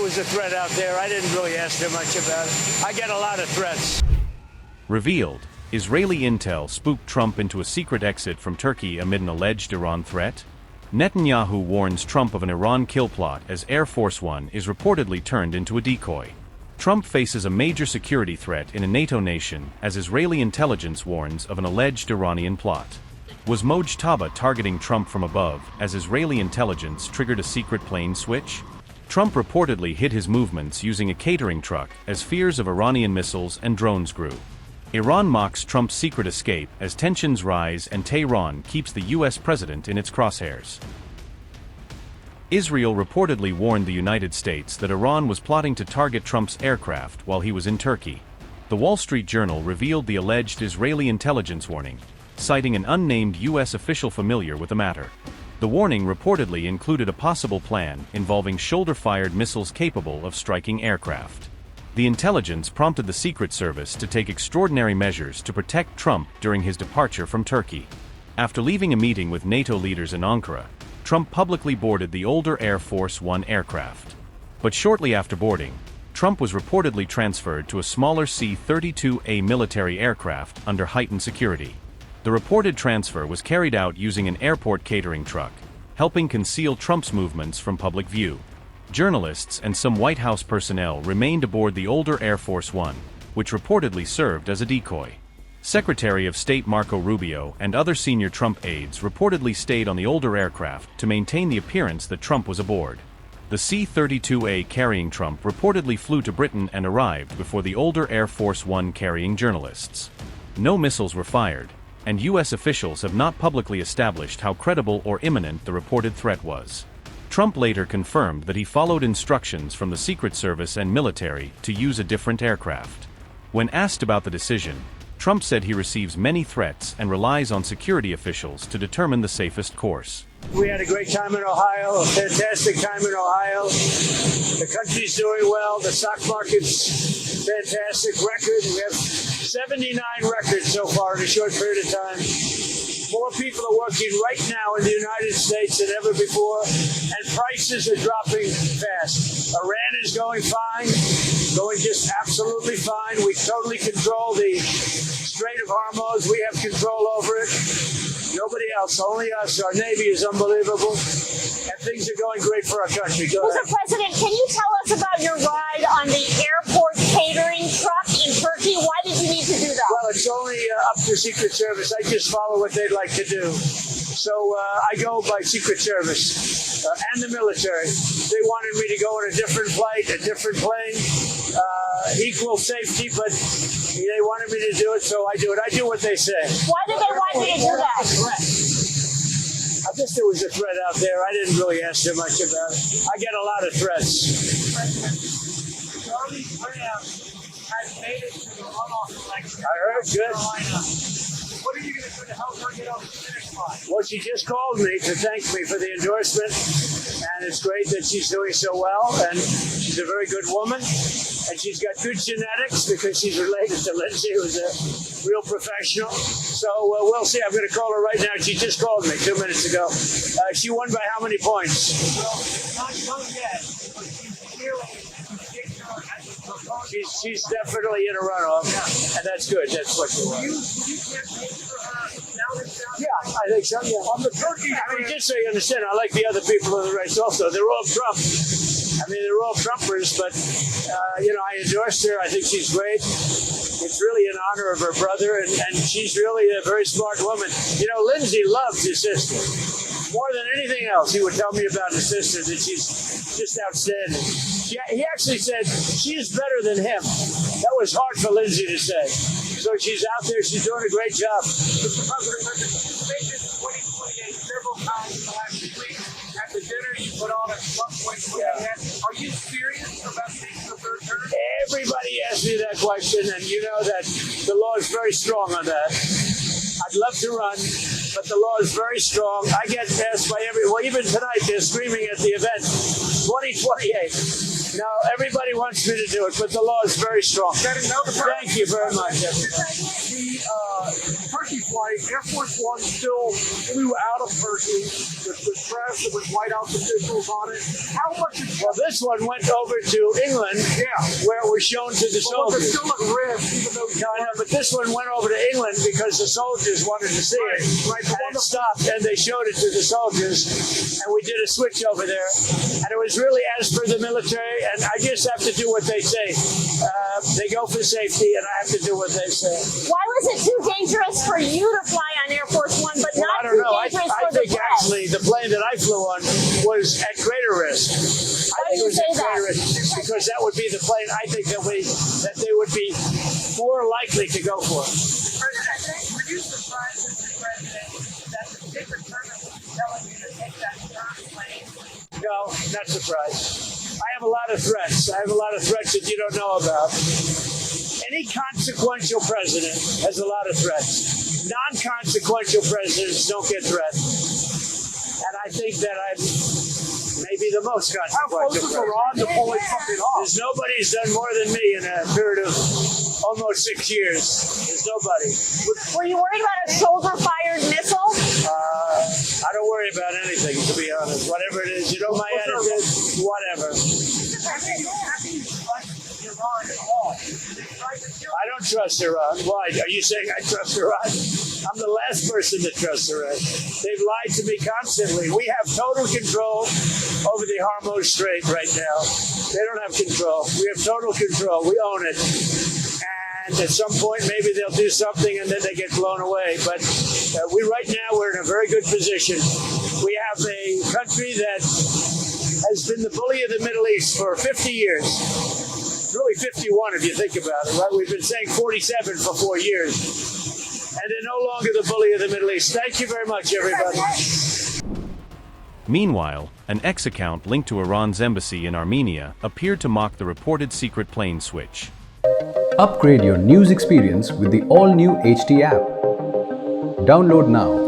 was a threat out there. I didn't really ask too much about it. I get a lot of threats. Revealed, Israeli intel spooked Trump into a secret exit from Turkey amid an alleged Iran threat? Netanyahu warns Trump of an Iran kill plot as Air Force One is reportedly turned into a decoy. Trump faces a major security threat in a NATO nation as Israeli intelligence warns of an alleged Iranian plot. Was Mojtaba targeting Trump from above as Israeli intelligence triggered a secret plane switch? Trump reportedly hid his movements using a catering truck as fears of Iranian missiles and drones grew. Iran mocks Trump's secret escape as tensions rise and Tehran keeps the U.S. president in its crosshairs. Israel reportedly warned the United States that Iran was plotting to target Trump's aircraft while he was in Turkey. The Wall Street Journal revealed the alleged Israeli intelligence warning, citing an unnamed U.S. official familiar with the matter. The warning reportedly included a possible plan involving shoulder-fired missiles capable of striking aircraft. The intelligence prompted the Secret Service to take extraordinary measures to protect Trump during his departure from Turkey. After leaving a meeting with NATO leaders in Ankara, Trump publicly boarded the older Air Force One aircraft. But shortly after boarding, Trump was reportedly transferred to a smaller C-32A military aircraft under heightened security. The reported transfer was carried out using an airport catering truck, helping conceal Trump's movements from public view. Journalists and some White House personnel remained aboard the older Air Force One, which reportedly served as a decoy. Secretary of State Marco Rubio and other senior Trump aides reportedly stayed on the older aircraft to maintain the appearance that Trump was aboard. The C-32A carrying Trump reportedly flew to Britain and arrived before the older Air Force One carrying journalists. No missiles were fired, and U.S. officials have not publicly established how credible or imminent the reported threat was. Trump later confirmed that he followed instructions from the Secret Service and military to use a different aircraft. When asked about the decision, Trump said he receives many threats and relies on security officials to determine the safest course. We had a great time in Ohio, a fantastic time in Ohio. The country's doing well. The stock market's fantastic record. We have 79 records so far in a short period of time. More people are working right now in the United States than ever before, and prices are dropping fast. Iran is going fine, going just absolutely fine. We totally control the Strait of Hormuz. We have control over it. Nobody else, only us. Our Navy is unbelievable, and things are going great for our country. Go ahead. Mr. President, can you tell us about your ride on the airport catering truck in Turkey? Why did you need to do that? Well, it's only up to Secret Service. I just follow what they'd like to do. So I go by Secret Service and the military. They wanted me to go on a different flight, a different plane, equal safety, but they wanted me to do it, so I do it. I do what they say. Why did they want you to do that? I guess there was a threat out there. I didn't really ask too much about it. I get a lot of threats. Charlie Brown has made it to the runoff election. I heard, good. What are you going to do to help her get over the finish line? Well, she just called me to thank me for the endorsement, and it's great that she's doing so well, and she's a very good woman, and she's got good genetics because she's related to Lindsay, who's a real professional. So we'll see. I'm going to call her right now. She just called me 2 minutes ago. She won by how many points? Well, not done yet, but she's clearly She's definitely in a runoff, and that's good. That's what you want. you campaign for her now and down. Yeah, I think so. Yeah. On the turkey, I mean, just so you understand, I like the other people in the race also. They're all Trump. I mean, they're all Trumpers, but, I endorsed her. I think she's great. It's really in honor of her brother, and she's really a very smart woman. Lindsay loves his sister. More than anything else, he would tell me about his sister, that she's just outstanding. He actually said she's better than him. That was hard for Lindsay to say. So she's out there. She's doing a great job. Mr. President, you've made this 2028 several times in the last 2 weeks. At the dinner, you put on a Trump 2028. Are you serious about taking the third term? Everybody asks me that question, and you know that the law is very strong on that. I'd love to run. but the law is very strong. I get asked by even tonight they're screaming at the event, 2028. Now, everybody wants me to do it, but the law is very strong. Thank you very much. The Turkey flight, Air Force One still flew out of Turkey with press that was White House officials on it. How much is Well, this one went over to England, where it was shown to the soldiers. still at risk, even though But this one went over to England because the soldiers wanted to see it. And it stopped, and they showed it to the soldiers, and we did a switch over there. And it was really as per the military, and I just have to do what they say. They go for safety, and I have to do what they say. Why was it too dangerous for you to fly on Air Force One, but Well, not I don't know. too dangerous I for the think press? actually the plane that I flew on was at greater risk. Why I think do you it was say at that? greater risk because that would be the plane I think that they would be more likely to go for. were you surprised, Mr. President, that the Secret Service was telling you to take that third plane? No, not surprised. I have a lot of threats. I have a lot of threats that you don't know about. Any consequential president has a lot of threats. Non-consequential presidents don't get threats. And I think that I'm maybe the most How close consequential is president. Iran to pulling something off? There's nobody who's done more than me in a period of almost 6 years. There's nobody. Were you worried about a shoulder-fired missile? I don't worry about anything, to be honest. Whatever it is, you know my attitude, whatever. Iran at all. I don't trust Iran. Why? Are you saying I trust Iran? I'm the last person to trust Iran. They've lied to me constantly. We have total control over the Hormuz Strait right now. They don't have control. We have total control. We own it. And at some point, maybe they'll do something and then they get blown away. But right now, we're in a very good position. We have a country that has been the bully of the Middle East for 50 years. Really 51 if you think about it, right? We've been saying 47 for 4 years. And they're no longer the bully of the Middle East. Thank you very much, everybody. Meanwhile, an X account linked to Iran's embassy in Armenia appeared to mock the reported secret plane switch. Upgrade your news experience with the all-new HT app. Download now.